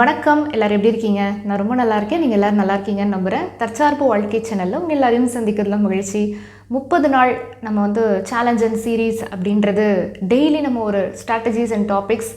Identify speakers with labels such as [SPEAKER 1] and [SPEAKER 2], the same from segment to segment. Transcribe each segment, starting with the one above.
[SPEAKER 1] வணக்கம், எல்லாரும் எப்படி இருக்கீங்க? நான் ரொம்ப நல்லா இருக்கேன். நீங்கள் எல்லோரும் நல்லா இருக்கீங்கன்னு நம்புகிறேன். தற்சார்பு வாழ்க்கை சேனலில் உங்கள் எல்லாரையும் சந்திக்கிறதுல மகிழ்ச்சி. 30 நாள் நம்ம வந்து சேலஞ்ச் அண்ட் சீரீஸ் அப்படின்றது டெய்லி நம்ம ஒரு ஸ்ட்ராட்டஜிஸ் அண்ட் டாபிக்ஸ்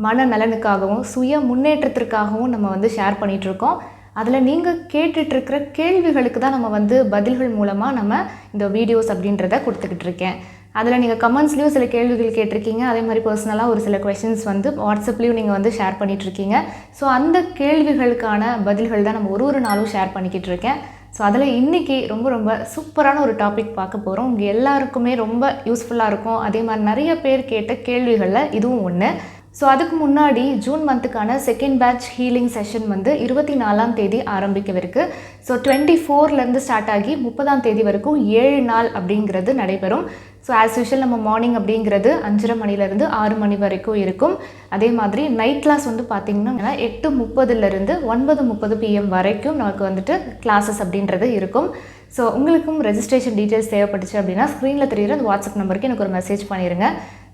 [SPEAKER 1] மன நலனுக்காகவும் சுய முன்னேற்றத்திற்காகவும் நம்ம வந்து ஷேர் பண்ணிகிட்ருக்கோம். அதில் நீங்கள் கேட்டுட்ருக்கிற கேள்விகளுக்கு தான் நம்ம வந்து பதில்கள் மூலமாக நம்ம இந்த வீடியோஸ் அப்படின்றத கொடுத்துக்கிட்டு இருக்கேன். அதில் நீங்கள் கமெண்ட்ஸ்லேயும் சில கேள்விகள் கேட்டிருக்கீங்க. அதே மாதிரி பர்சனலாக ஒரு சில கொஷின்ஸ் வந்து வாட்ஸ்அப்லேயும் நீங்கள் வந்து ஷேர் பண்ணிகிட்ருக்கீங்க. ஸோ அந்த கேள்விகளுக்கான பதில்கள் தான் நம்ம ஒரு நாளும் ஷேர் பண்ணிக்கிட்டு இருக்கேன். ஸோ அதில் இன்றைக்கி ரொம்ப சூப்பரான ஒரு டாபிக் பார்க்க போகிறோம். உங்கள் எல்லாருக்குமே ரொம்ப யூஸ்ஃபுல்லாக இருக்கும். அதே மாதிரி நிறைய பேர் கேட்ட கேள்விகளில் இதுவும் ஒன்று. ஸோ அதுக்கு முன்னாடி ஜூன் மந்த்துக்கான செகண்ட் பேட்ச் ஹீலிங் செஷன் வந்து 24ஆம் தேதி ஆரம்பிக்கவிருக்கு. ஸோ 24லேருந்து ஸ்டார்ட் ஆகி 30ஆம் தேதி வரைக்கும் 7 நாள் அப்படிங்கிறது நடைபெறும். ஸோ ஆஸ் யூஷுவல் நம்ம மார்னிங் அப்படிங்கிறது 5:30 மணிலேருந்து 6 மணி வரைக்கும் இருக்கும். அதே மாதிரி நைட் கிளாஸ் வந்து பார்த்திங்கன்னா 8:30லேருந்து 9:30 PM வரைக்கும் நமக்கு வந்துட்டு கிளாஸஸ் அப்படின்றது இருக்கும். ஸோ உங்களுக்கும் ரெஜிஸ்ட்ரேஷன் டீட்டெயில்ஸ் தேவைப்பட்டுச்சு அப்படின்னா ஸ்க்ரீனில் தெரியுற அந்த வாட்ஸ்அப் நம்பருக்கு எனக்கு ஒரு மெசேஜ் பண்ணிடுங்க.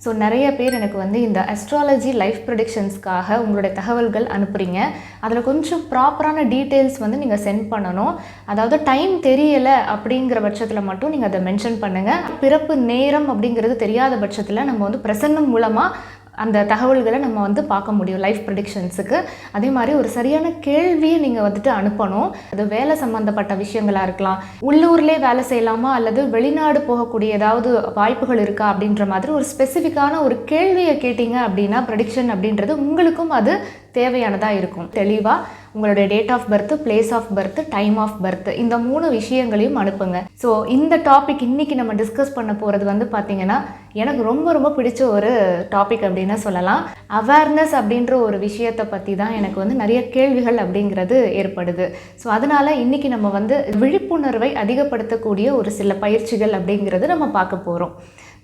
[SPEAKER 1] ஸோ நிறைய பேர் எனக்கு வந்து இந்த அஸ்ட்ராலஜி லைஃப் ப்ரெடிக்ஷன்ஸ்க்காக உங்களுடைய தகவல்கள் அனுப்புகிறீங்க. அதில் கொஞ்சம் ப்ராப்பரான டீட்டெயில்ஸ் வந்து நீங்கள் சென்ட் பண்ணணும். அதாவது டைம் தெரியலை அப்படிங்கிற பட்சத்தில் மட்டும் நீங்கள் அதை மென்ஷன் பண்ணுங்கள். பிறப்பு நேரம் அப்படிங்கிறது தெரியாத பட்சத்தில் நம்ம வந்து பிரசன்னம் மூலமாக அந்த தகவல்களை நம்ம வந்து பார்க்க முடியும் லைஃப் ப்ரெடிக்ஷன்ஸுக்கு. அதே மாதிரி ஒரு சரியான கேள்வியை நீங்கள் வந்துட்டு அனுப்பணும். அது வேலை சம்மந்தப்பட்ட விஷயங்களாக இருக்கலாம், உள்ளூர்லேயே வேலை செய்யலாமா அல்லது வெளிநாடு போகக்கூடிய ஏதாவது வாய்ப்புகள் இருக்கா அப்படின்ற மாதிரி ஒரு ஸ்பெசிஃபிக்கான ஒரு கேள்வியை கேட்டிங்க அப்படின்னா ப்ரெடிக்ஷன் அப்படின்றது உங்களுக்கும் அது தேவையானதாக இருக்கும். தெளிவாக உங்களுடைய date of birth, place of birth, time of birth, இந்த 3 விஷயங்களையும் அனுப்புங்க. ஸோ இந்த டாபிக் இன்றைக்கி நம்ம டிஸ்கஸ் பண்ண போகிறது வந்து பார்த்திங்கன்னா எனக்கு ரொம்ப பிடிச்ச ஒரு டாபிக் அப்படின்னு சொல்லலாம். அவேர்னஸ் அப்படின்ற ஒரு விஷயத்தை பற்றி தான் எனக்கு வந்து நிறைய கேள்விகள் அப்படிங்கிறது ஏற்படுது. ஸோ அதனால் இன்றைக்கி நம்ம வந்து விழிப்புணர்வை அதிகப்படுத்தக்கூடிய ஒரு சில பயிற்சிகள் அப்படிங்கிறது நம்ம பார்க்க போகிறோம்.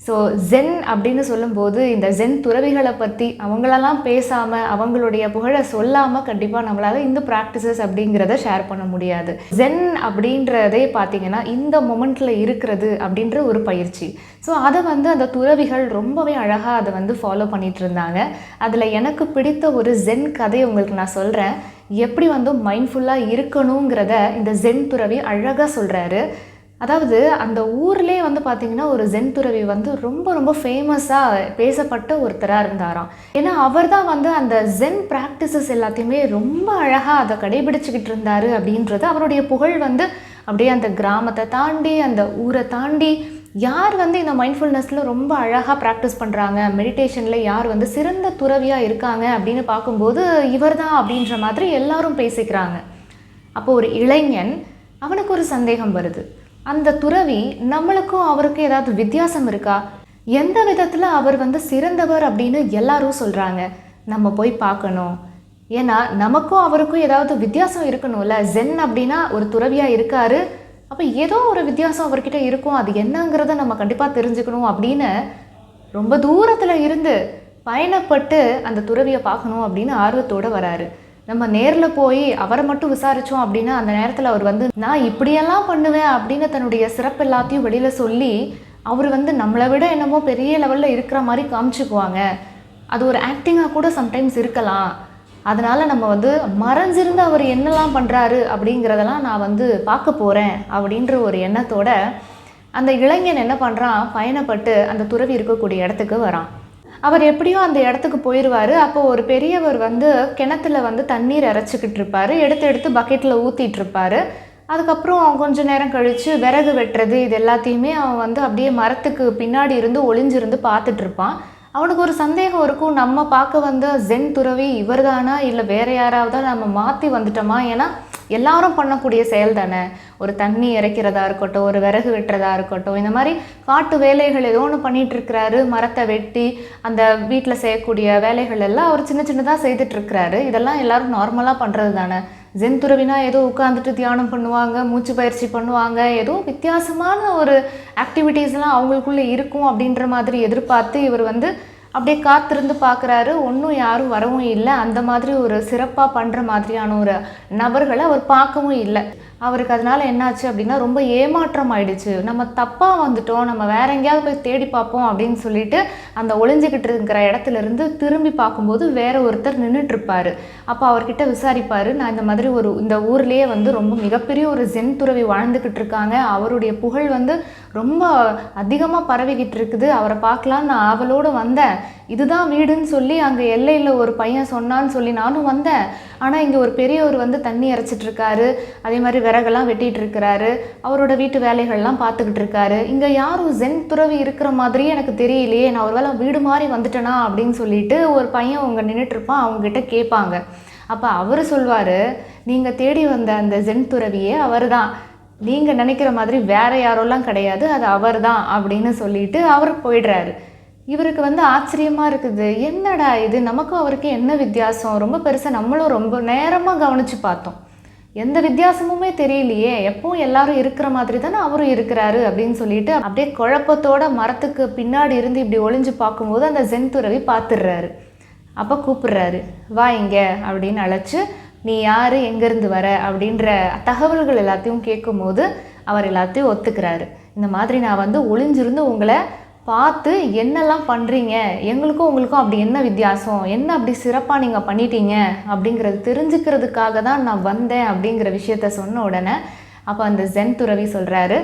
[SPEAKER 1] ஸோ ஜென் அப்படின்னு சொல்லும்போது இந்த ஜென் துறவிகளை பற்றி அவங்களெல்லாம் பேசாமல் அவங்களுடைய புகழை சொல்லாமல் கண்டிப்பாக நம்மளால் இந்த ப்ராக்டிசஸ் அப்படிங்கிறத ஷேர் பண்ண முடியாது. ஜென் அப்படின்றதே பார்த்திங்கன்னா இந்த மொமெண்ட்டில் இருக்கிறது அப்படின்ற ஒரு பயிற்சி. ஸோ அதை வந்து அந்த துறவிகள் ரொம்பவே அழகாக அதை வந்து ஃபாலோ பண்ணிகிட்டு இருந்தாங்க. அதில் எனக்கு பிடித்த ஒரு ஜென் கதையை உங்களுக்கு நான் சொல்கிறேன். எப்படி வந்து மைண்ட்ஃபுல்லாக இருக்கணுங்கிறத இந்த ஜென் துறவி அழகாக சொல்கிறாரு. அதாவது அந்த ஊர்லேயே வந்து பார்த்திங்கன்னா ஒரு ஜென் துறவி வந்து ரொம்ப ஃபேமஸாக பேசப்பட்ட ஒருத்தராக இருந்தாராம். ஏன்னா அவர் தான் வந்து அந்த ஜென் ப்ராக்டிசஸ் எல்லாத்தையுமே ரொம்ப அழகாக அதை கடைபிடிச்சிக்கிட்டு இருந்தார் அப்படின்றது அவருடைய புகழ் வந்து அப்படியே அந்த கிராமத்தை தாண்டி அந்த ஊரை தாண்டி யார் வந்து இந்த மைண்ட்ஃபுல்னஸில் ரொம்ப அழகாக ப்ராக்டிஸ் பண்ணுறாங்க, மெடிடேஷனில் யார் வந்து சிறந்த துறவியாக இருக்காங்க அப்படின்னு பார்க்கும்போது இவர் தான் அப்படின்ற மாதிரி எல்லாரும் பேசிக்கிறாங்க. அப்போ ஒரு இளைஞன் அவனுக்கு ஒரு சந்தேகம் வருது. அந்த துறவி நம்மளுக்கும் அவருக்கும் ஏதாவது வித்தியாசம் இருக்கா? எந்த விதத்தில் அவர் வந்து சிறந்தவர் அப்படின்னு எல்லாரும் சொல்கிறாங்க. நம்ம போய் பார்க்கணும். ஏன்னா நமக்கும் அவருக்கும் ஏதாவது வித்தியாசம் இருக்கணும்ல. ஜென் அப்படின்னா ஒரு துறவியாக இருக்கார், அப்போ ஏதோ ஒரு வித்தியாசம் அவர்கிட்ட இருக்கும். அது என்னங்கிறத நம்ம கண்டிப்பாக தெரிஞ்சுக்கணும் அப்படின்னு ரொம்ப தூரத்தில் இருந்து பயணப்பட்டு அந்த துறவியை பார்க்கணும் அப்படின்னு ஆர்வத்தோடு வராரு. நம்ம நேரில் போய் அவரை மட்டும் விசாரித்தோம் அப்படின்னா அந்த நேரத்தில் அவர் வந்து நான் இப்படியெல்லாம் பண்ணுவேன் அப்படின்னு தன்னுடைய சிறப்பு எல்லாத்தையும் வெளியில் சொல்லி அவர் வந்து நம்மளை விட என்னமோ பெரிய லெவலில் இருக்கிற மாதிரி காமிச்சுக்குவாங்க. அது ஒரு ஆக்டிங்காக கூட சம்டைம்ஸ் இருக்கலாம். அதனால் நம்ம வந்து மறைஞ்சிருந்து அவர் என்னெல்லாம் பண்ணுறாரு அப்படிங்கிறதெல்லாம் நான் வந்து பார்க்க போகிறேன் அப்படின்ற ஒரு எண்ணத்தோட அந்த இளைஞன் என்ன பண்ணுறான், பயணப்பட்டு அந்த துறவி இருக்கக்கூடிய இடத்துக்கு வரான். அவர் எப்படியோ அந்த இடத்துக்கு போயிடுவார். அப்போ ஒரு பெரியவர் வந்து கிணத்துல வந்து தண்ணீர் இறைச்சிக்கிட்டு இருப்பார். எடுத்து பக்கெட்டில் ஊற்றிட்டுருப்பார். அதுக்கப்புறம் கொஞ்சம் நேரம் கழித்து விறகு வெட்டுறது இது எல்லாத்தையுமே அவன் வந்து அப்படியே மரத்துக்கு பின்னாடி இருந்து ஒளிஞ்சிருந்து பார்த்துட்ருப்பான். அவனுக்கு ஒரு சந்தேகம் இருக்கும், நம்ம பார்க்க வந்த ஜென் துறவி இவர் தானா இல்லை வேறு யாராவது நம்ம மாற்றி வந்துட்டோமா? ஏன்னா எல்லாரும் பண்ணக்கூடிய செயல் தானே. ஒரு தண்ணி இறைக்கிறதா இருக்கட்டும், ஒரு விறகு வெட்டுறதா இருக்கட்டும், இந்த மாதிரி காட்டு வேலைகள் ஏதோ ஒன்று பண்ணிகிட்ருக்கிறாரு. மரத்தை வெட்டி அந்த வீட்டில் செய்யக்கூடிய வேலைகள் எல்லாம் அவர் சின்னதாக செய்துட்ருக்கிறாரு. இதெல்லாம் எல்லோரும் நார்மலாக பண்ணுறது தானே. ஜென் துறவினா ஏதோ உட்காந்துட்டு தியானம் பண்ணுவாங்க, மூச்சு பயிற்சி பண்ணுவாங்க, ஏதோ வித்தியாசமான ஒரு ஆக்டிவிட்டீஸ்லாம் அவங்களுக்குள்ளே இருக்கும் அப்படின்ற மாதிரி எதிர்பார்த்து இவர் வந்து அப்படியே காத்திருந்து பார்க்குறாரு. ஒன்றும் யாரும் வரவும் இல்லை. அந்த மாதிரி ஒரு சிறப்பாக பண்ணுற மாதிரியான ஒரு நபர்களை அவர் பார்க்கவும் இல்லை. அவருக்கு அதனால் என்னாச்சு அப்படின்னா ரொம்ப ஏமாற்றம் ஆயிடுச்சு. நம்ம தப்பாக வந்துட்டோம், நம்ம வேற எங்கேயாவது போய் தேடி பார்ப்போம் அப்படின்னு சொல்லிட்டு அந்த ஒளிஞ்சிக்கிட்டு இருக்கிற இடத்துல இருந்து திரும்பி பார்க்கும்போது வேற ஒருத்தர் நின்றுட்டு இருப்பாரு. அப்போ அவர்கிட்ட விசாரிப்பார், நான் இந்த மாதிரி இந்த ஊர்லேயே வந்து ரொம்ப மிகப்பெரிய ஒரு ஜென் துறவி வாழ்ந்துக்கிட்டு இருக்காங்க, அவருடைய புகழ் வந்து ரொம்ப அதிகமாக பரவிக்கிட்டு இருக்குது, அவரை பார்க்கலான்னு நான் ஆவலோடு வந்தேன், இதுதான் வீடுன்னு சொல்லி அங்கே எல்லையில் ஒரு பையன் சொன்னான்னு சொல்லி நானும் வந்தேன். ஆனால் இங்கே ஒரு பெரியவர் வந்து தண்ணி இறைச்சிட்டு இருக்காரு, அதே மாதிரி விறகெல்லாம் வெட்டிகிட்டு இருக்கிறாரு, அவரோட வீட்டு வேலைகள்லாம் பார்த்துக்கிட்டு இருக்காரு, இங்கே யாரும் ஜென் துறவி இருக்கிற மாதிரியே எனக்கு தெரியலையே, நான் ஒரு வேளை வீடு மாதிரி வந்துட்டேனா அப்படின்னு சொல்லிட்டு ஒரு பையன் அவங்க நின்றுட்டுருப்பான், அவங்ககிட்ட கேட்பாங்க. அப்போ அவர் சொல்வார், நீங்கள் தேடி வந்த அந்த ஜென் துறவியே அவர் தான், நீங்கள் நினைக்கிற மாதிரி வேற யாரோலாம் கிடையாது, அது அவர் தான் அப்படின்னு சொல்லிட்டு அவர் போயிடுறாரு. இவருக்கு வந்து ஆச்சரியமாக இருக்குது, என்னடா இது, நமக்கும் அவருக்கு என்ன வித்தியாசம், ரொம்ப பெருசாக நம்மளும் ரொம்ப நேரமாக கவனித்து பார்த்தோம், எந்த வித்தியாசமுமே தெரியலையே, எப்பவும் எல்லாரும் இருக்கிற மாதிரி தானே அவரும் இருக்கிறாரு அப்படின்னு சொல்லிட்டு அப்படியே குழப்பத்தோட மரத்துக்கு பின்னாடி இருந்து இப்படி ஒளிஞ்சு பார்க்கும்போது அந்த ஜென் துறவி பார்த்துடுறாரு. அப்போ கூப்பிடுறாரு, வா இங்கே அப்படின்னு அழைச்சி, நீ யார், எங்கேருந்து வர அப்படின்ற தகவல்கள் எல்லாத்தையும் கேட்கும்போது அவர் எல்லாத்தையும் ஒத்துக்கிறாரு. இந்த மாதிரி நான் வந்து ஒளிஞ்சிருந்து உங்களை பார்த்து என்னெல்லாம் பண்ணுறீங்க, எங்களுக்கும் உங்களுக்கும் அப்படி என்ன வித்தியாசம், என்ன அப்படி சிறப்பாக நீங்கள் பண்ணிட்டீங்க அப்படிங்கிறது தெரிஞ்சுக்கிறதுக்காக தான் நான் வந்தேன் அப்படிங்கிற விஷயத்த சொன்ன உடனே அப்போ அந்த ஜென் துறவி சொல்கிறாரு,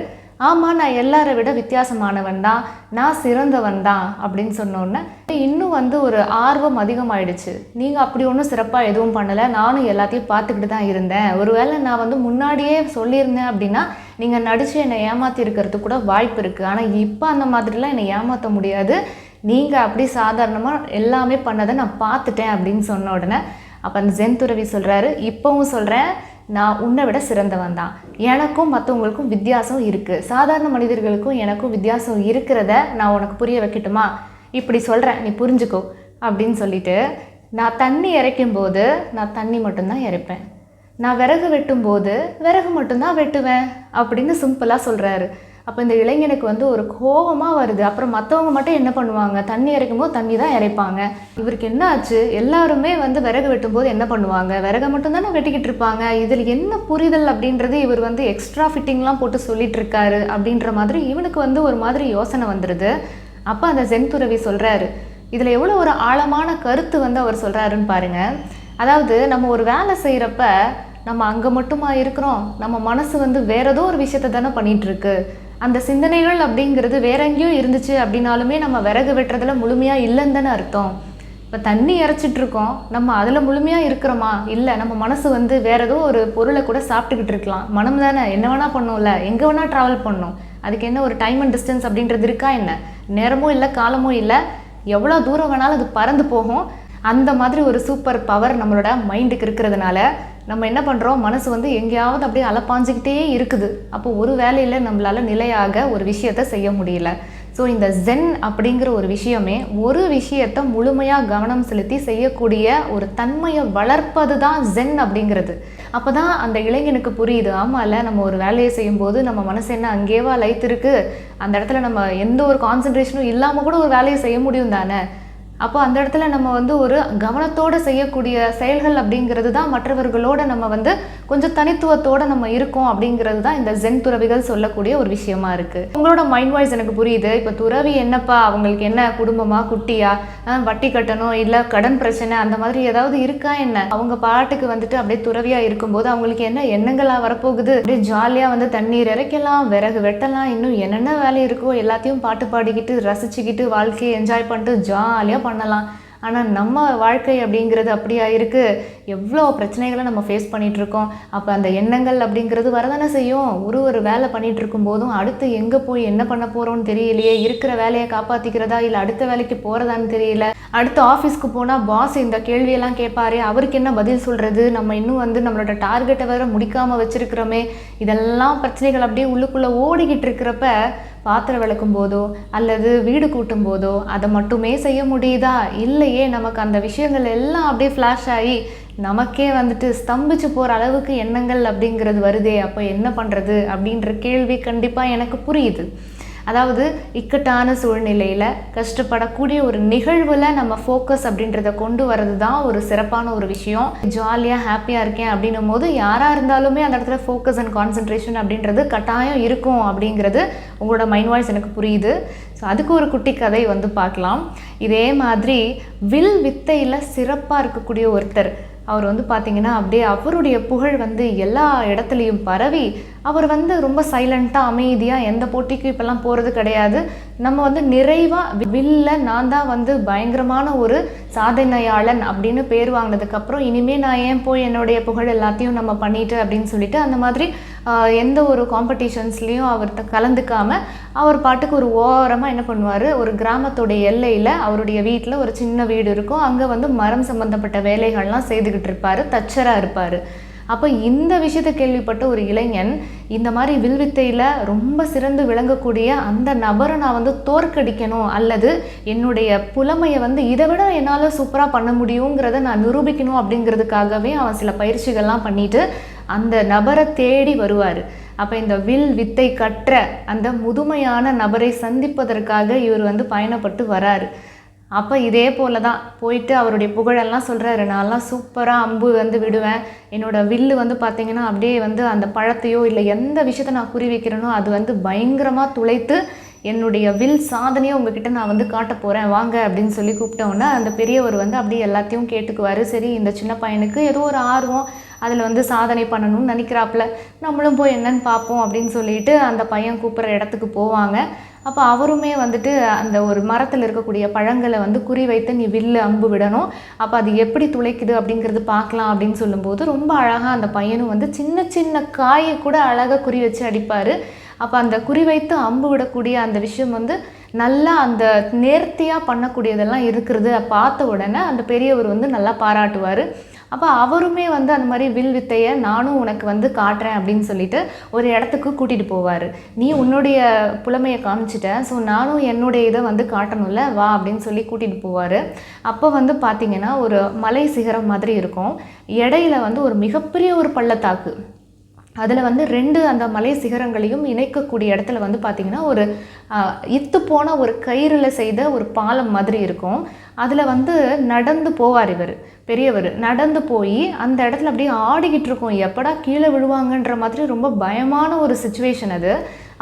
[SPEAKER 1] ஆமாம், நான் எல்லாரை விட வித்தியாசமானவன் தான், நான் சிறந்தவன் தான் அப்படின்னு சொன்னோன்னே இன்னும் வந்து ஒரு ஆர்வம் அதிகமாகிடுச்சு. நீங்கள் அப்படி ஒன்றும் சிறப்பாக எதுவும் பண்ணலை, நானும் எல்லாத்தையும் பார்த்துக்கிட்டு தான் இருந்தேன், ஒருவேளை நான் வந்து முன்னாடியே சொல்லியிருந்தேன் அப்படின்னா நீங்கள் நடித்து என்னை ஏமாற்றி இருக்கிறதுக்கு கூட வாய்ப்பு இருக்குது, ஆனால் இப்போ அந்த மாதிரிலாம் என்னை ஏமாற்ற முடியாது, நீங்கள் அப்படி சாதாரணமாக எல்லாமே பண்ணதை நான் பார்த்துட்டேன் அப்படின்னு சொன்ன உடனே அப்போ அந்த ஜென் துறவி சொல்கிறாரு, இப்போவும் சொல்கிறேன், நான் உன்னை விட சிறந்தவன் தான், எனக்கும் மற்றவங்களுக்கும் வித்தியாசம் இருக்குது, சாதாரண மனிதர்களுக்கும் எனக்கும் வித்தியாசம் இருக்கிறத நான் உனக்கு புரிய வைக்கட்டுமா, இப்படி சொல்கிறேன், நீ புரிஞ்சுக்கோ அப்படின்னு சொல்லிட்டு, நான் தண்ணி இறைக்கும்போது நான் தண்ணி மட்டும்தான் இறைப்பேன், நான் விறகு வெட்டும்போது விறகு மட்டும்தான் வெட்டுவேன் அப்படின்னு சிம்பிளாக சொல்கிறாரு. அப்போ இந்த இளைஞனுக்கு வந்து ஒரு கோபமாக வருது. அப்புறம் மற்றவங்க மட்டும் என்ன பண்ணுவாங்க, தண்ணி இறைக்கும் போது தண்ணி தான் இறைப்பாங்க, இவருக்கு என்ன ஆச்சு, எல்லாருமே வந்து விறகு வெட்டும்போது என்ன பண்ணுவாங்க, விறகை மட்டும்தானே வெட்டிக்கிட்டு இருப்பாங்க, இதில் என்ன புரிதல் அப்படின்றது இவர் வந்து எக்ஸ்ட்ரா ஃபிட்டிங்லாம் போட்டு சொல்லிட்டு இருக்காரு அப்படின்ற மாதிரி இவனுக்கு வந்து ஒரு மாதிரி யோசனை வந்துடுது. அப்போ அந்த ஜென் துறவி சொல்கிறாரு, இதில் எவ்வளோ ஒரு ஆழமான கருத்து வந்து அவர் சொல்கிறாருன்னு பாருங்கள். அதாவது நம்ம ஒரு வேலை செய்கிறப்ப நம்ம அங்கே மட்டுமா இருக்கிறோம், நம்ம மனசு வந்து வேற ஏதோ ஒரு விஷயத்தை தானே பண்ணிகிட்ருக்கு, அந்த சிந்தனைகள் அப்படிங்கிறது வேற எங்கேயும் இருந்துச்சு அப்படின்னாலுமே நம்ம விறகு வெட்டுறதுல முழுமையாக இல்லைன்னு தானே அர்த்தம். இப்போ தண்ணி இறைச்சிட்ருக்கோம், நம்ம அதில் முழுமையாக இருக்கிறோமா, இல்லை, நம்ம மனசு வந்து வேற ஏதோ ஒரு பொருளை கூட சாப்பிட்டுக்கிட்டு இருக்கலாம், மனம் தானே என்ன வேணால் பண்ணோம்ல, எங்கே வேணால் ட்ராவல் பண்ணோம், அதுக்கு என்ன ஒரு டைம் அண்ட் டிஸ்டன்ஸ் அப்படின்றது இருக்கா என்ன, நேரமும் இல்லை காலமும் இல்லை, எவ்வளோ தூரம் வேணாலும் அது பறந்து போகும். அந்த மாதிரி ஒரு சூப்பர் பவர் நம்மளோட மைண்டுக்கு இருக்கிறதுனால நம்ம என்ன பண்ணுறோம், மனசு வந்து எங்கேயாவது அப்படியே அலப்பாஞ்சிக்கிட்டே இருக்குது. அப்போ ஒரு வேலையில் நம்மளால் நிலையாக ஒரு விஷயத்தை செய்ய முடியல. ஸோ இந்த ஜென் அப்படிங்கிற ஒரு விஷயமே ஒரு விஷயத்தை முழுமையாக கவனம் செலுத்தி செய்யக்கூடிய ஒரு தன்மையை வளர்ப்பது தான் ஜென் அப்படிங்கிறது. அப்போ தான் அந்த இளைஞனுக்கு புரியுது, ஆமாம்ல, நம்ம ஒரு வேலையை செய்யும்போது நம்ம மனசு என்ன அங்கேவா லைத்திருக்கு, அந்த இடத்துல நம்ம எந்த ஒரு கான்சன்ட்ரேஷனும் இல்லாமல் கூட ஒரு வேலையை செய்ய முடியும் தானே. அப்போ அந்த இடத்துல நம்ம வந்து ஒரு கவனத்தோடு செய்யக்கூடிய செயல்கள் அப்படிங்கிறது தான் மற்றவர்களோட நம்ம வந்து கொஞ்சம் தனித்துவத்தோடு நம்ம இருக்கோம் அப்படிங்கிறது தான் இந்த ஜென் துறவிகள் சொல்லக்கூடிய ஒரு விஷயமா இருக்குது. உங்களோட மைண்ட் வாய்ஸ் எனக்கு புரியுது. இப்போ துறவி என்னப்பா, அவங்களுக்கு என்ன குடும்பமா, குட்டியா, வட்டி கட்டணும், இல்லை கடன் பிரச்சனை அந்த மாதிரி ஏதாவது இருக்கா என்ன, அவங்க பாட்டுக்கு வந்துட்டு அப்படியே துறவியாக இருக்கும்போது அவங்களுக்கு என்ன எண்ணங்களாக வரப்போகுது, அப்படியே ஜாலியாக வந்து தண்ணீர் இறைக்கலாம், விறகு வெட்டலாம், இன்னும் என்னென்ன வேலை இருக்கோ எல்லாத்தையும் பாட்டு பாடிக்கிட்டு ரசிச்சுக்கிட்டு வாழ்க்கையை என்ஜாய் பண்ணிட்டு ஜாலியாக பண்ணலாம். ஆனால் நம்ம வாழ்க்கை அப்படிங்கிறது அப்படியா இருக்குது, எவ்வளோ பிரச்சனைகளை நம்ம ஃபேஸ் பண்ணிகிட்ருக்கோம். அப்போ அந்த எண்ணங்கள் அப்படிங்கிறது வரதானே செய்யும். ஒரு வேலை பண்ணிகிட்டு இருக்கும்போதும் அடுத்து எங்கே போய் என்ன பண்ண போகிறோன்னு தெரியலையே, இருக்கிற வேலையை காப்பாற்றிக்கிறதா இல்லை அடுத்த வேலைக்கு போகிறதான்னு தெரியல, அடுத்து ஆஃபீஸ்க்கு போனால் பாஸ் இந்த கேள்வியெல்லாம் கேட்பாரு, அவருக்கு என்ன பதில் சொல்கிறது, நம்ம இன்னும் வந்து நம்மளோட டார்கெட்டை வேறு முடிக்காமல் வச்சுருக்கிறோமே, இதெல்லாம் பிரச்சனைகள் அப்படியே உள்ளுக்குள்ளே ஓடிக்கிட்டு இருக்கிறப்ப பாத்திரம் விளக்கும் போதோ அல்லது வீடு கூட்டும் போதோ அதை மட்டுமே செய்ய முடியுதா, இல்லையே நமக்கு அந்த விஷயங்கள் எல்லாம் அப்படியே ஃப்ளாஷ் ஆகி நமக்கே வந்துட்டு ஸ்தம்பிச்சு போகிற அளவுக்கு எண்ணங்கள் அப்படிங்கிறது வருதே, அப்போ என்ன பண்ணுறது அப்படின்ற கேள்வி கண்டிப்பாக எனக்கு புரியுது. அதாவது இக்கட்டான சூழ்நிலையில் கஷ்டப்படக்கூடிய ஒரு நிகழ்வில் நம்ம ஃபோக்கஸ் அப்படின்றத கொண்டு வரது தான் ஒரு சிறப்பான ஒரு விஷயம். ஜாலியாக ஹாப்பியாக இருக்கேன் அப்படின்னும் போது யாராக இருந்தாலுமே அந்த இடத்துல ஃபோக்கஸ் அண்ட் கான்சன்ட்ரேஷன் அப்படின்றது கட்டாயம் இருக்கும் அப்படிங்கிறது உங்களோட மைண்ட் வாய்ஸ் எனக்கு புரியுது. ஸோ அதுக்கு ஒரு குட்டி கதை வந்து பார்க்கலாம். இதே மாதிரி வில் வித்தையில் சிறப்பாக இருக்கக்கூடிய ஒருத்தர், அவர் வந்து பார்த்திங்கன்னா அப்படியே அவருடைய புகழ் வந்து எல்லா இடத்துலையும் பரவி அவர் வந்து ரொம்ப சைலண்ட்டாக அமைதியாக எந்த போட்டிக்கும் இப்போல்லாம் போகிறது கிடையாது. நம்ம வந்து நிறைவாக வில்ல நான் தான் வந்து பயங்கரமான ஒரு சாதனையாளன் அப்படின்னு பேர் வாங்கினதுக்கப்புறம் இனிமேல் நான் ஏன் போய் என்னுடைய புகழ் எல்லாத்தையும் நம்ம பண்ணிட்டு அப்படின்னு சொல்லிட்டு அந்த மாதிரி எந்த ஒரு காம்படிஷன்ஸ்லேயும் அவர் கலந்துக்காமல் அவர் பாட்டுக்கு ஒரு ஓரமாக என்ன பண்ணுவார், ஒரு கிராமத்துடைய எல்லையில் அவருடைய வீட்டில் ஒரு சின்ன வீடு இருக்கும், அங்கே வந்து மரம் சம்மந்தப்பட்ட வேலைகள்லாம் செய்துக்கிட்டு இருப்பார், தச்சராக இருப்பார். அப்போ இந்த விஷயத்தை கேள்விப்பட்ட ஒரு இளைஞன் இந்த மாதிரி வில்வித்தையில் ரொம்ப சிறந்து விளங்கக்கூடிய அந்த நபரை நான் வந்து தோற்கடிக்கணும் அல்லது என்னுடைய புலமையை வந்து இதை விட என்னால் சூப்பராக பண்ண முடியுங்கிறத நான் நிரூபிக்கணும் அப்படிங்கிறதுக்காகவே அவன் சில பயிற்சிகள்லாம் பண்ணிட்டு அந்த நபரை தேடி வருவார். அப்போ இந்த வில் வித்தை கற்ற அந்த முதுமையான நபரை சந்திப்பதற்காக இவர் வந்து பயணப்பட்டு வராரு. அப்போ இதே போல தான் போயிட்டு அவருடைய புகழெல்லாம் சொல்கிறாரு, நான்லாம் சூப்பராக அம்பு வந்து விடுவேன், என்னோடய வில்லு வந்து பார்த்திங்கன்னா அப்படியே வந்து அந்த பழத்தையோ இல்லை எந்த விஷயத்தை நான் குறி வைக்கிறேனோ அது வந்து பயங்கரமாக துளைத்து என்னுடைய வில் சாதனையை உங்ககிட்ட நான் வந்து காட்ட போகிறேன் வாங்க அப்படின்னு சொல்லி கூப்பிட்டோன்னே அந்த பெரியவர் வந்து அப்படியே எல்லாத்தையும் கேட்டுக்குவார். சரி, இந்த சின்ன பையனுக்கு ஏதோ ஒரு ஆர்வம், அதில் வந்து சாதனை பண்ணணும்னு நினைக்கிறாப்புல, நம்மளும் போய் என்னன்னு பார்ப்போம் அப்படின்னு சொல்லிட்டு அந்த பையன் கூப்பிட்ற இடத்துக்கு போவாங்க. அப்போ அவருமே வந்துட்டு அந்த ஒரு மரத்தில் இருக்கக்கூடிய பழங்களை வந்து குறி வைத்து நீ வில்லு அம்பு விடணும், அப்போ அது எப்படி துளைக்குது அப்படிங்கிறது பார்க்கலாம் அப்படின்னு சொல்லும்போது ரொம்ப அழகாக அந்த பையனும் வந்து சின்ன சின்ன காயை கூட அழகாக குறி வச்சு அடிப்பார். அப்போ அந்த குறி வைத்து அம்பு விடக்கூடிய அந்த விஷயம் வந்து நல்லா அந்த நேர்த்தியாக பண்ணக்கூடியதெல்லாம் இருக்கிறது பார்த்த உடனே அந்த பெரியவர் வந்து நல்லா பாராட்டுவார். அப்போ அவருமே வந்து அந்த மாதிரி வில் வித்தையை நானும் உனக்கு வந்து காட்டுறேன் அப்படின்னு சொல்லிட்டு ஒரு இடத்துக்கு கூட்டிகிட்டு போவார். நீ உன்னுடைய புலமையை காமிச்சிட்ட, ஸோ நானும் என்னுடைய இதை வந்து காட்டணும்ல, வா அப்படின்னு சொல்லி கூட்டிகிட்டு போவார். அப்போ வந்து பார்த்திங்கன்னா ஒரு மலை சிகரம் மாதிரி இருக்கும், இடையில வந்து ஒரு மிகப்பெரிய ஒரு பள்ளத்தாக்கு, அதில் வந்து 2 அந்த மலை சிகரங்களையும் இணைக்கக்கூடிய இடத்துல வந்து பார்த்திங்கன்னா ஒரு இத்து போன ஒரு கயிறில் செய்த ஒரு பாலம் மாதிரி இருக்கும். அதில் வந்து நடந்து போவார் இவர் பெரியவர், நடந்து போய் அந்த இடத்துல அப்படியே ஆடிக்கிட்டு இருக்கும், எப்படா கீழே விழுவாங்கன்ற மாதிரி ரொம்ப பயமான ஒரு சுச்சுவேஷன் அது.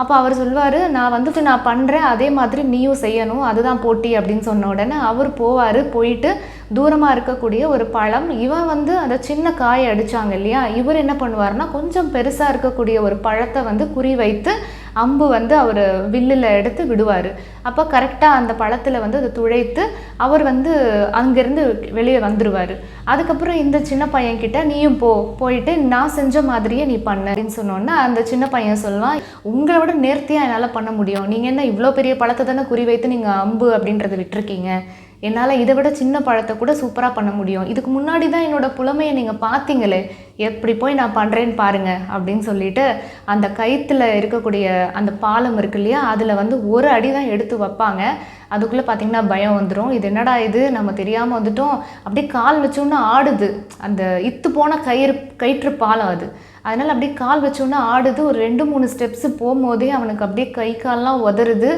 [SPEAKER 1] அப்போ அவர் சொல்வார், நான் பண்ணுறேன், அதே மாதிரி நீயும் செய்யணும், அதுதான் போட்டி அப்படின்னு சொன்ன உடனே அவர் போவார். போயிட்டு தூரமாக இருக்கக்கூடிய ஒரு பழம், இவன் வந்து அந்த சின்ன காயை அடித்தாங்க இல்லையா, இவர் என்ன பண்ணுவார்னா கொஞ்சம் பெருசாக இருக்கக்கூடிய ஒரு பழத்தை வந்து குறி வைத்து அம்பு வந்து அவர் வில்லில் எடுத்து விடுவார். அப்போ கரெக்டாக அந்த பழத்தில் வந்து அதை துளைத்து அவர் வந்து அங்கேருந்து வெளியே வந்துடுவார். அதுக்கப்புறம் இந்த சின்ன பையன்கிட்ட நீயும் போயிட்டு நான் செஞ்ச மாதிரியே நீ பண்ண அப்படின்னு சொன்னோன்னா அந்த சின்ன பையன் சொல்லுவான், உங்களை விட நேர்த்தியாக என்னால் பண்ண முடியும், நீங்கள் என்ன இவ்வளோ பெரிய பழத்தை தானே குறி வைத்து நீங்கள் அம்பு அப்படின்றத விட்டுருக்கீங்க, என்னால் இதை விட சின்ன பழத்தை கூட சூப்பராக பண்ண முடியும், இதுக்கு முன்னாடி தான் என்னோடய புலமையை நீங்கள் பார்த்தீங்களே, எப்படி போய் நான் பண்ணுறேன்னு பாருங்கள் அப்படின்னு சொல்லிட்டு அந்த கயிற்றுல இருக்கக்கூடிய அந்த பாலம் இருக்கு இல்லையா, அதில் வந்து ஒரு அடி தான் எடுத்து வைப்பாங்க. அதுக்குள்ளே பார்த்திங்கன்னா பயம் வந்துடும், இது என்னடா இது நம்ம தெரியாமல் வந்துட்டோம், அப்படியே கால் வச்சோன்னா ஆடுது, அந்த இத்து போன கயிற்று பாலம் அது, அதனால் அப்படியே கால் வச்சோன்னா ஆடுது. ஒரு 2-3 ஸ்டெப்ஸு போகும்போதே அவனுக்கு அப்படியே கை கால்லாம் உதறுது,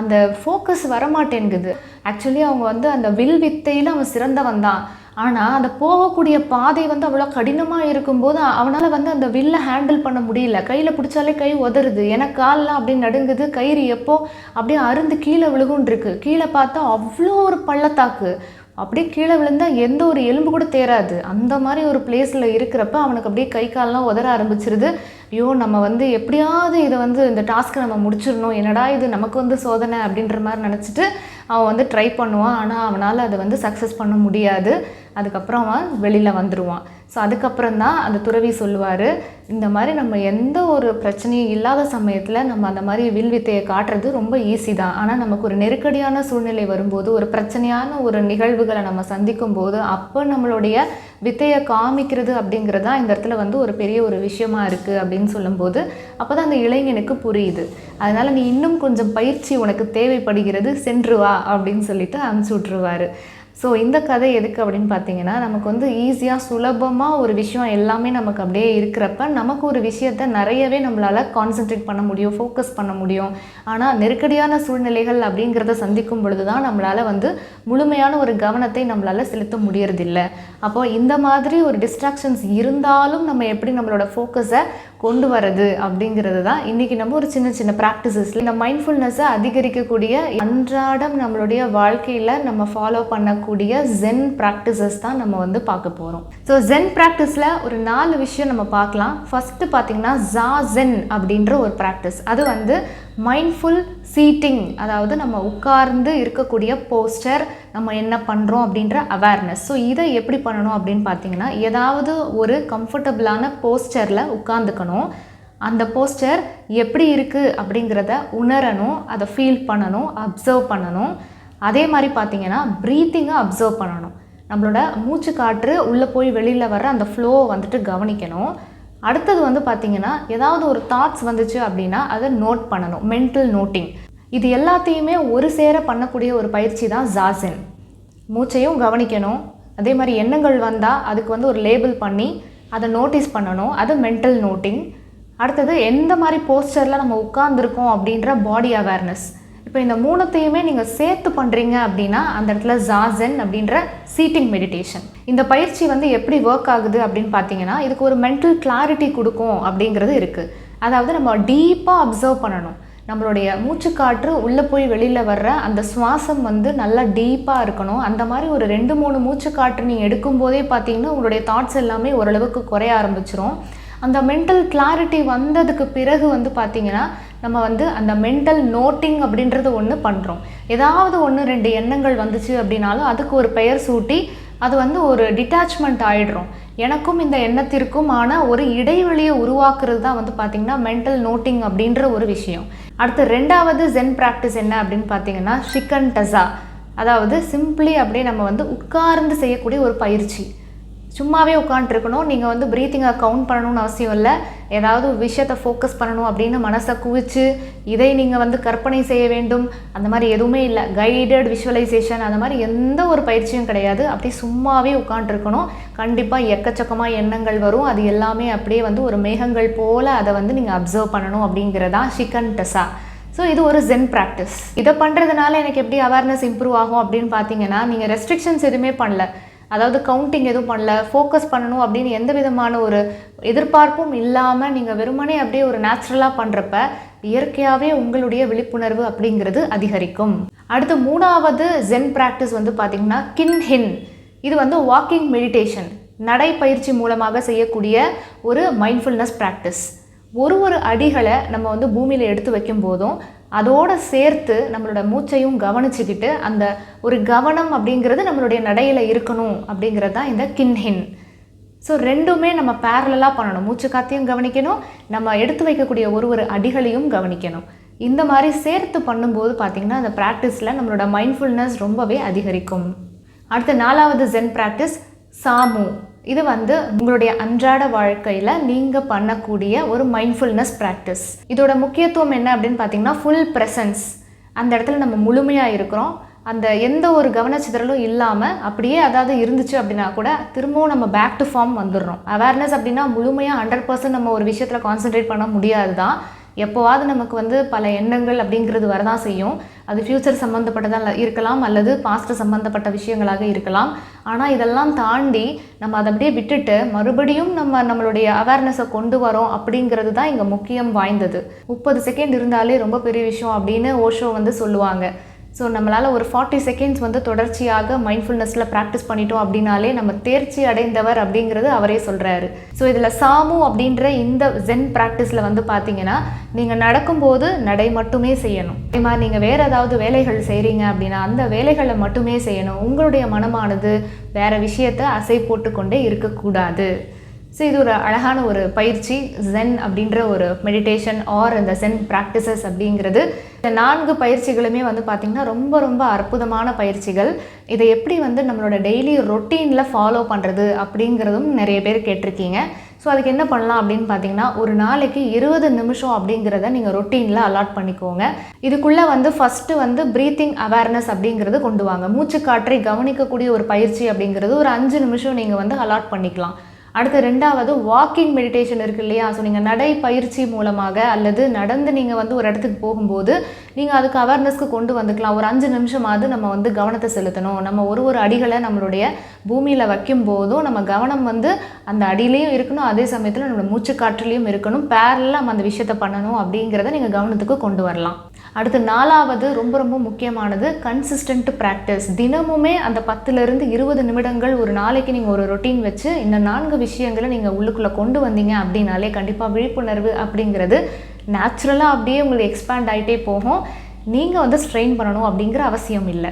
[SPEAKER 1] அந்த ஃபோக்கஸ் வரமாட்டேங்குது. ஆக்சுவலி அவங்க வந்து அந்த வில் வித்தையில் அவன் சிறந்தவன் தான், ஆனால் அந்த போகக்கூடிய பாதை வந்து அவ்வளோ கடினமாக இருக்கும்போது அவனால் வந்து அந்த வில்லை ஹேண்டில் பண்ண முடியல, கையில் பிடிச்சாலே கை உதறுது, ஏன்னா கால்லாம் அப்படியே நடுங்குது, கயிறு எப்போ அப்படியே அருந்து கீழே விழுகுன்னு இருக்கு. கீழே பார்த்தா அவ்வளோ ஒரு பள்ளத்தாக்கு, அப்படியே கீழே விழுந்தால் எந்த ஒரு எலும்பு கூட தேராது, அந்த மாதிரி ஒரு பிளேஸில் இருக்கிறப்ப அவனுக்கு அப்படியே கை கால்லாம் உதற ஆரம்பிச்சிருது. ஐயோ, நம்ம வந்து எப்படியாவது இதை வந்து இந்த டாஸ்க்கை நம்ம முடிச்சிடணும், என்னடா இது நமக்கு வந்து சோதனை அப்படின்ற மாதிரி நினச்சிட்டு அவன் வந்து ட்ரை பண்ணுவான். ஆனால் அவனால் அதை வந்து சக்ஸஸ் பண்ண முடியாது. அதுக்கப்புறம் அவன் வெளியில் வந்துடுவான். ஸோ அதுக்கப்புறம் தான் அந்த துறவி சொல்லுவார், இந்த மாதிரி நம்ம எந்த ஒரு பிரச்சனையும் இல்லாத சமயத்தில் நம்ம அந்த மாதிரி வில் வித்தையை காட்டுறது ரொம்ப ஈஸி தான். ஆனால் நமக்கு ஒரு நெருக்கடியான சூழ்நிலை வரும்போது, ஒரு பிரச்சனையான ஒரு நிகழ்வுகளை நம்ம சந்திக்கும் போது அப்போ நம்மளுடைய வித்தையை காமிக்கிறது அப்படிங்கிறது தான் இந்த இடத்துல வந்து ஒரு பெரிய ஒரு விஷயமா இருக்குது அப்படின்னு சொல்லும்போது அப்போ தான் அந்த இளைஞனுக்கு புரியுது. அதனால் நீ இன்னும் கொஞ்சம் பயிற்சி உனக்கு தேவைப்படுகிறது, சென்று வா அப்படின்னு சொல்லிட்டு அனுப்பிச்சி விட்ருவார். ஸோ இந்த கதை எதுக்கு அப்படின்னு பார்த்தீங்கன்னா, நமக்கு வந்து ஈஸியாக சுலபமாக ஒரு விஷயம் எல்லாமே நமக்கு அப்படியே இருக்கிறப்ப நமக்கு ஒரு விஷயத்தை நிறையவே நம்மளால் கான்சென்ட்ரேட் பண்ண முடியும், ஃபோக்கஸ் பண்ண முடியும். ஆனால் நெருக்கடியான சூழ்நிலைகள் அப்படிங்கிறத சந்திக்கும் பொழுது தான் நம்மளால் வந்து முழுமையான ஒரு கவனத்தை நம்மளால் செலுத்த முடியறதில்லை. அப்போது இந்த மாதிரி ஒரு டிஸ்ட்ராக்ஷன்ஸ் இருந்தாலும் நம்ம எப்படி நம்மளோட ஃபோக்கஸை கொண்டு வரது அப்படிங்கிறது தான் இன்றைக்கி நம்ம ஒரு சின்ன சின்ன ப்ராக்டிசஸில் இந்த மைண்ட்ஃபுல்னஸை அதிகரிக்கக்கூடிய அன்றாடம் நம்மளுடைய வாழ்க்கையில் நம்ம ஃபாலோ பண்ணக்கூடிய ஜென் ப்ராக்டிசஸ் தான் நம்ம வந்து பார்க்க போகிறோம். ஸோ ஜென் ப்ராக்டிஸில் ஒரு 4 விஷயம் நம்ம பார்க்கலாம். ஃபஸ்ட்டு பார்த்திங்கன்னா ஜாசென் அப்படின்ற ஒரு ப்ராக்டிஸ். அது வந்து மைண்ட்ஃபுல் சீட்டிங், அதாவது நம்ம உட்கார்ந்து இருக்கக்கூடிய போஸ்டர், நம்ம என்ன பண்ணுறோம் அப்படின்ற அவேர்னஸ். ஸோ இதை எப்படி பண்ணணும் அப்படின்னு பார்த்தீங்கன்னா, ஏதாவது ஒரு கம்ஃபர்டபுளான போஸ்டரில் உட்காந்துக்கணும். அந்த போஸ்டர் எப்படி இருக்குது அப்படிங்கிறத உணரணும், அதை ஃபீல் பண்ணணும், அப்சர்வ் பண்ணணும். அதே மாதிரி பார்த்தீங்கன்னா ப்ரீத்திங்கை அப்சர்வ் பண்ணணும். நம்மளோட மூச்சு காற்று உள்ளே போய் வெளியில் வர அந்த ஃப்ளோவை வந்துட்டு கவனிக்கணும். அடுத்தது வந்து பார்த்திங்கன்னா, ஏதாவது ஒரு தாட்ஸ் வந்துச்சு அப்படின்னா அதை நோட் பண்ணணும், மென்டல் நோட்டிங். இது எல்லாத்தையுமே ஒரு சேர பண்ணக்கூடிய ஒரு பயிற்சி தான் ஜாசென். மூச்சையும் கவனிக்கணும், அதே மாதிரி எண்ணங்கள் வந்தால் அதுக்கு வந்து ஒரு லேபிள் பண்ணி அதை நோட்டீஸ் பண்ணணும், அது மென்டல் நோட்டிங். அடுத்தது எந்த மாதிரி போஸ்டரில் நம்ம உட்கார்ந்துருக்கோம் அப்படின்ற பாடி அவேர்னஸ். இப்போ இந்த 3த்தையுமே நீங்கள் சேர்த்து பண்ணுறீங்க அப்படின்னா அந்த இடத்துல ஜாசென் அப்படின்ற சீட்டிங் மெடிடேஷன். இந்த பயிற்சி வந்து எப்படி ஒர்க் ஆகுது அப்படின்னு பார்த்தீங்கன்னா, இதுக்கு ஒரு மென்டல் கிளாரிட்டி கொடுக்கும் அப்படிங்கிறது இருக்குது. அதாவது நம்ம டீப்பாக அப்சர்வ் பண்ணணும். நம்மளுடைய மூச்சுக்காற்று உள்ளே போய் வெளியில் வர்ற அந்த சுவாசம் வந்து நல்லா டீப்பாக இருக்கணும். அந்த மாதிரி ஒரு 2-3 மூச்சுக்காற்று நீங்கள் எடுக்கும்போதே பார்த்தீங்கன்னா உங்களுடைய தாட்ஸ் எல்லாமே ஓரளவுக்கு குறைய ஆரம்பிச்சிரும். அந்த மென்டல் கிளாரிட்டி வந்ததுக்கு பிறகு வந்து பார்த்திங்கன்னா நம்ம வந்து அந்த மென்டல் நோட்டிங் அப்படின்றது ஒன்று பண்ணுறோம். ஏதாவது 1-2 எண்ணங்கள் வந்துச்சு அப்படின்னாலும் அதுக்கு ஒரு பெயர் சூட்டி அது வந்து ஒரு டிட்டாச்மெண்ட் ஆகிடுறோம். எனக்கும் இந்த எண்ணத்திற்கும் ஆன ஒரு இடைவெளியை உருவாக்குறது தான் வந்து பார்த்திங்கன்னா மென்டல் நோட்டிங் அப்படின்ற ஒரு விஷயம். அடுத்து 2வது ஜென் ப்ராக்டிஸ் என்ன அப்படின்னு பார்த்தீங்கன்னா ஷிகன்டஸா. அதாவது சிம்பிளி அப்படியே நம்ம வந்து உட்கார்ந்து செய்யக்கூடிய ஒரு பயிற்சி. சும்மாவே உட்காந்துருக்கணும், நீங்கள் வந்து ப்ரீத்திங்கை கவுண்ட் பண்ணணும்னு அவசியம் இல்லை. ஏதாவது விஷயத்தை ஃபோக்கஸ் பண்ணணும் அப்படின்னு மனசை குவிச்சு இதை நீங்கள் வந்து கற்பனை செய்ய வேண்டும், அந்த மாதிரி எதுவுமே இல்லை. கைடட் விஷுவலைசேஷன் அந்த மாதிரி எந்த ஒரு பயிற்சியும் கிடையாது. அப்படி சும்மாவே உட்காந்துருக்கணும். கண்டிப்பாக எக்கச்சக்கமாக எண்ணங்கள் வரும், அது எல்லாமே அப்படியே வந்து ஒரு மேகங்கள் போல் அதை வந்து நீங்கள் அப்சர்வ் பண்ணணும் அப்படிங்கிறதா ஷிகன்டஸா. ஸோ இது ஒரு ஜென் ப்ராக்டிஸ். இதை பண்ணுறதுனால எனக்கு எப்படி அவேர்னஸ் இம்ப்ரூவ் ஆகும் அப்படின்னு பார்த்தீங்கன்னா, நீங்கள் ரெஸ்ட்ரிக்ஷன்ஸ் எதுவுமே பண்ணல, அதாவது கவுண்டிங் எதுவும் பண்ணல, ஃபோக்கஸ் பண்ணணும் அப்படின்னு எந்த விதமான ஒரு எதிர்பார்ப்பும் இல்லாமல் நீங்கள் வெறுமனே அப்படியே ஒரு நேச்சுரலாக பண்ணுறப்ப இயற்கையாகவே உங்களுடைய விழிப்புணர்வு அப்படிங்கிறது அதிகரிக்கும். அடுத்து 3வது ஜென் ப்ராக்டிஸ் வந்து பார்த்திங்கன்னா கின்ஹின். இது வந்து வாக்கிங் மெடிடேஷன், நடைப்பயிற்சி மூலமாக செய்யக்கூடிய ஒரு மைண்ட்ஃபுல்னஸ் ப்ராக்டிஸ். ஒரு அடிகளை நம்ம வந்து பூமியில் எடுத்து வைக்கும் போதும் அதோடு சேர்த்து நம்மளோட மூச்சையும் கவனிச்சுக்கிட்டு அந்த ஒரு கவனம் அப்படிங்கிறது நம்மளுடைய நடையில் இருக்கணும் அப்படிங்கிறது தான் இந்த கின்ஹின். ஸோ 2மே நம்ம பேரலாக பண்ணணும். மூச்சு காத்தையும் கவனிக்கணும், நம்ம எடுத்து வைக்கக்கூடிய ஒரு அடிகளையும் கவனிக்கணும். இந்த மாதிரி சேர்த்து பண்ணும்போது பார்த்திங்கன்னா அந்த ப்ராக்டிஸில் நம்மளோட மைண்ட்ஃபுல்னஸ் ரொம்பவே அதிகரிக்கும். அடுத்த 4வது ஜென் ப்ராக்டிஸ் சாமு. இது வந்து உங்களுடைய அன்றாட வாழ்க்கையில் நீங்கள் பண்ணக்கூடிய ஒரு மைண்ட்ஃபுல்னஸ் ப்ராக்டிஸ். இதோட முக்கியத்துவம் என்ன அப்படின்னு பார்த்தீங்கன்னா ஃபுல் ப்ரெசன்ஸ். அந்த இடத்துல நம்ம முழுமையாக இருக்கிறோம், அந்த எந்த ஒரு கவனச்சிதறலும் இல்லாமல் அப்படியே அதாவது இருந்துச்சு அப்படின்னா கூட திரும்பவும் நம்ம பேக் டு ஃபார்ம் வந்துடுறோம். அவேர்னஸ் அப்படின்னா முழுமையாக 100% நம்ம ஒரு விஷயத்தில் கான்சென்ட்ரேட் பண்ண முடியாது தான். எப்போவாது நமக்கு வந்து பல எண்ணங்கள் அப்படிங்கிறது வரதான் செய்யும். அது ஃப்யூச்சர் சம்மந்தப்பட்டதாக இருக்கலாம் அல்லது பாஸ்ட் சம்மந்தப்பட்ட விஷயங்களாக இருக்கலாம். ஆனால் இதெல்லாம் தாண்டி நம்ம அதை அப்படியே விட்டுட்டு மறுபடியும் நம்மளுடைய அவேர்னஸை கொண்டு வரோம் அப்படிங்கிறது தான் இங்கே முக்கியம் வாய்ந்தது. 30 செகண்ட் இருந்தாலே ரொம்ப பெரிய விஷயம் அப்படின்னு ஓஷோ வந்து சொல்லுவாங்க. ஸோ நம்மளால் ஒரு 40 செகண்ட்ஸ் வந்து தொடர்ச்சியாக மைண்ட்ஃபுல்னஸில் ப்ராக்டிஸ் பண்ணிட்டோம் அப்படின்னாலே நம்ம தேர்ச்சி அடைந்தவர் அப்படிங்கிறது அவரே சொல்கிறாரு. ஸோ இதில் சாமு அப்படின்ற இந்த ஜென் ப்ராக்டிஸில் வந்து பார்த்தீங்கன்னா நீங்கள் நடக்கும்போது நடை மட்டுமே செய்யணும். அதே மாதிரி நீங்கள் வேறு ஏதாவது வேலைகள் செய்கிறீங்க அப்படின்னா அந்த வேலைகளை மட்டுமே செய்யணும். உங்களுடைய மனமானது வேறு விஷயத்தை அசை போட்டு கொண்டே இருக்கக்கூடாது. ஸோ இது ஒரு அழகான ஒரு பயிற்சி, ஜென் அப்படின்ற ஒரு மெடிடேஷன் ஆர் இந்த ஜென் ப்ராக்டிசஸ் அப்படிங்கிறது. இந்த 4 பயிற்சிகளுமே வந்து பார்த்திங்கன்னா ரொம்ப ரொம்ப அற்புதமான பயிற்சிகள். இதை எப்படி வந்து நம்மளோட டெய்லி ரொட்டீனில் ஃபாலோ பண்ணுறது அப்படிங்கிறதும் நிறைய பேர் கேட்டிருக்கீங்க. ஸோ அதுக்கு என்ன பண்ணலாம் அப்படின்னு பார்த்தீங்கன்னா, ஒரு நாளைக்கு 20 நிமிஷம் அப்படிங்கிறத நீங்கள் ரொட்டீனில் அலாட் பண்ணிக்கோங்க. இதுக்குள்ளே வந்து ஃபஸ்ட்டு வந்து ப்ரீத்திங் அவேர்னஸ் அப்படிங்கிறது கொண்டு வாங்க. மூச்சு காற்றை கவனிக்கக்கூடிய ஒரு பயிற்சி அப்படிங்கிறது ஒரு 5 நிமிஷம் நீங்கள் வந்து அலாட் பண்ணிக்கலாம். அடுத்து 2வது வாக்கிங் மெடிடேஷன் இருக்குது இல்லையா? ஸோ நீங்கள் நடை பயிற்சி மூலமாக அல்லது நடந்து நீங்கள் வந்து ஒரு இடத்துக்கு போகும்போது நீங்கள் அதுக்கு அவேர்னஸ்க்கு கொண்டு வந்துக்கலாம். ஒரு 5 நிமிஷமாவது நம்ம வந்து கவனத்தை செலுத்தணும். நம்ம ஒரு அடிகளை நம்மளுடைய பூமியில் வைக்கும் போதும் நம்ம கவனம் வந்து அந்த அடியிலையும் இருக்கணும், அதே சமயத்தில் நம்மளோட மூச்சு காற்றுலையும் இருக்கணும். பேரலாக நம்ம அந்த விஷயத்தை பண்ணணும் அப்படிங்கிறத நீங்கள் கவனத்துக்கு கொண்டு வரலாம். அடுத்து 4வது ரொம்ப முக்கியமானது கன்சிஸ்டன்ட் ப்ராக்டிஸ். தினமுமே அந்த 10லிருந்து 20 நிமிடங்கள் ஒரு நாளைக்கு நீங்கள் ஒரு ரொட்டீன் வச்சு இந்த 4 விஷயங்களை நீங்கள் உள்ளுக்குள்ளே கொண்டு வந்தீங்க அப்படின்னாலே கண்டிப்பாக விழிப்புணர்வு அப்படிங்கிறது நேச்சுரலாக அப்படியே உங்களுக்கு எக்ஸ்பேண்ட் ஆகிட்டே போகும். நீங்கள் வந்து ஸ்ட்ரெயின் பண்ணணும் அப்படிங்கிற அவசியம் இல்லை.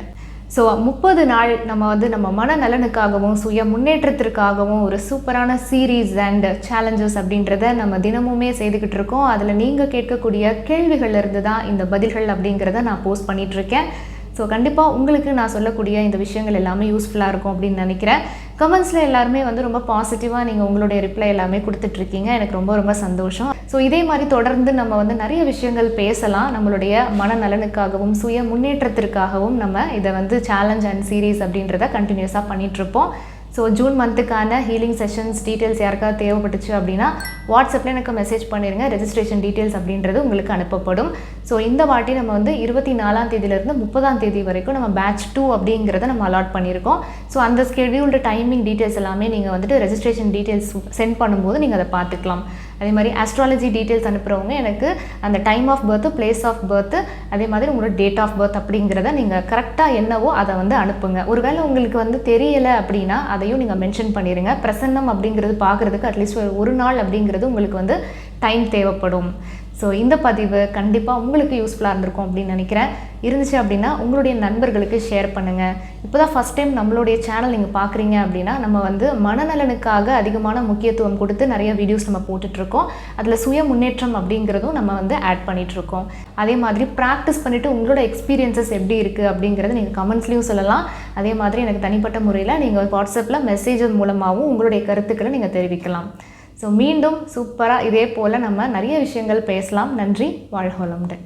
[SPEAKER 1] ஸோ 30 நாள் நம்ம வந்து நம்ம மனநலனுக்காகவும் சுய முன்னேற்றத்திற்காகவும் ஒரு சூப்பரான சீரீஸ் அண்ட் சேலஞ்சஸ் அப்படின்றத நம்ம தினமுமே செய்துக்கிட்டு இருக்கோம். அதில் நீங்கள் கேட்கக்கூடிய கேள்விகள் இருந்து தான் இந்த பதில்கள் அப்படிங்கிறத நான் போஸ்ட் பண்ணிகிட்ருக்கேன். ஸோ கண்டிப்பாக உங்களுக்கு நான் சொல்லக்கூடிய இந்த விஷயங்கள் எல்லாமே யூஸ்ஃபுல்லாக இருக்கும் அப்படின்னு நினைக்கிறேன். கமெண்ட்ஸில் எல்லாருமே வந்து ரொம்ப பாசிட்டிவாக நீங்கள் உங்களுடைய ரிப்ளை எல்லாமே கொடுத்துட்ருக்கீங்க. எனக்கு ரொம்ப சந்தோஷம். ஸோ இதே மாதிரி தொடர்ந்து நம்ம வந்து நிறைய விஷயங்கள் பேசலாம். நம்மளுடைய மனநலனுக்காகவும் சுய முன்னேற்றத்திற்காகவும் நம்ம இதை வந்து சேலஞ்ச் அண்ட் சீரீஸ் அப்படின்றத கண்டினியூஸாக பண்ணிகிட்ருப்போம். ஸோ ஜூன் மந்த்துக்கான ஹீலிங் செஷன்ஸ் டீட்டெயில்ஸ் யாருக்காவது தேவைப்பட்டுச்சு அப்படின்னா வாட்ஸ்அப்பில் எனக்கு மெசேஜ் பண்ணிடுங்க. ரெஜிஸ்ட்ரேஷன் டீட்டெயில்ஸ் அப்படின்றது உங்களுக்கு அனுப்பப்படும். ஸோ இந்த வாட்டி நம்ம வந்து 24ஆம் தேதியிலேருந்து 30ஆம் தேதி வரைக்கும் நம்ம பேட்ச் 2 அப்படிங்கிறத நம்ம அலாட் பண்ணியிருக்கோம். ஸோ அந்த ஸ்கெடியூல்டு டைமிங் டீட்டெயில்ஸ் எல்லாமே நீங்கள் வந்துட்டு ரெஜிஸ்ட்ரேஷன் டீட்டெயில்ஸ் சென்ட் பண்ணும்போது நீங்கள் அதை பார்த்துக்கலாம். அதே மாதிரி ஆஸ்ட்ராலஜி டீட்டெயில்ஸ் அனுப்புகிறவங்க எனக்கு அந்த time of birth, place of birth, அதே மாதிரி உங்களோட டேட் ஆஃப் பர்த் அப்படிங்கிறத நீங்கள் கரெக்டாக என்னவோ அதை வந்து அனுப்புங்க. ஒருவேளை உங்களுக்கு வந்து தெரியலை அப்படின்னா அதையும் நீங்கள் மென்ஷன் பண்ணிடுங்க. பிரசன்னம் அப்படிங்கிறது பார்க்குறதுக்கு அட்லீஸ்ட் ஒரு நாள் அப்படிங்கிறது உங்களுக்கு வந்து டைம் தேவைப்படும். ஸோ இந்த பதிவு கண்டிப்பாக உங்களுக்கு யூஸ்ஃபுல்லாக இருந்திருக்கும் அப்படின்னு நினைக்கிறேன். இருந்துச்சு அப்படின்னா உங்களுடைய நண்பர்களுக்கு ஷேர் பண்ணுங்கள். இப்போ தான் ஃபஸ்ட் டைம் நம்மளுடைய சேனல் நீங்கள் பார்க்குறீங்க அப்படின்னா நம்ம வந்து மனநலனுக்காக அதிகமான முக்கியத்துவம் கொடுத்து நிறைய வீடியோஸ் நம்ம போட்டுட்ருக்கோம். அதில் சுய முன்னேற்றம் அப்படிங்கிறதும் நம்ம வந்து ஆட் பண்ணிகிட்ருக்கோம். அதே மாதிரி ப்ராக்டிஸ் பண்ணிவிட்டு உங்களோட எக்ஸ்பீரியன்ஸஸ் எப்படி இருக்குது அப்படிங்கிறத நீங்கள் கமெண்ட்ஸ்லேயும் சொல்லலாம். அதே மாதிரி எனக்கு தனிப்பட்ட முறையில் நீங்கள் வாட்ஸ்அப்பில் மெசேஜஸ் மூலமாகவும் உங்களுடைய கருத்துக்களை நீங்கள் தெரிவிக்கலாம். ஸோ மீண்டும் சூப்பராக இதே போல் நம்ம நிறைய விஷயங்கள் பேசலாம். நன்றி. வாழ்க வளமுடன்.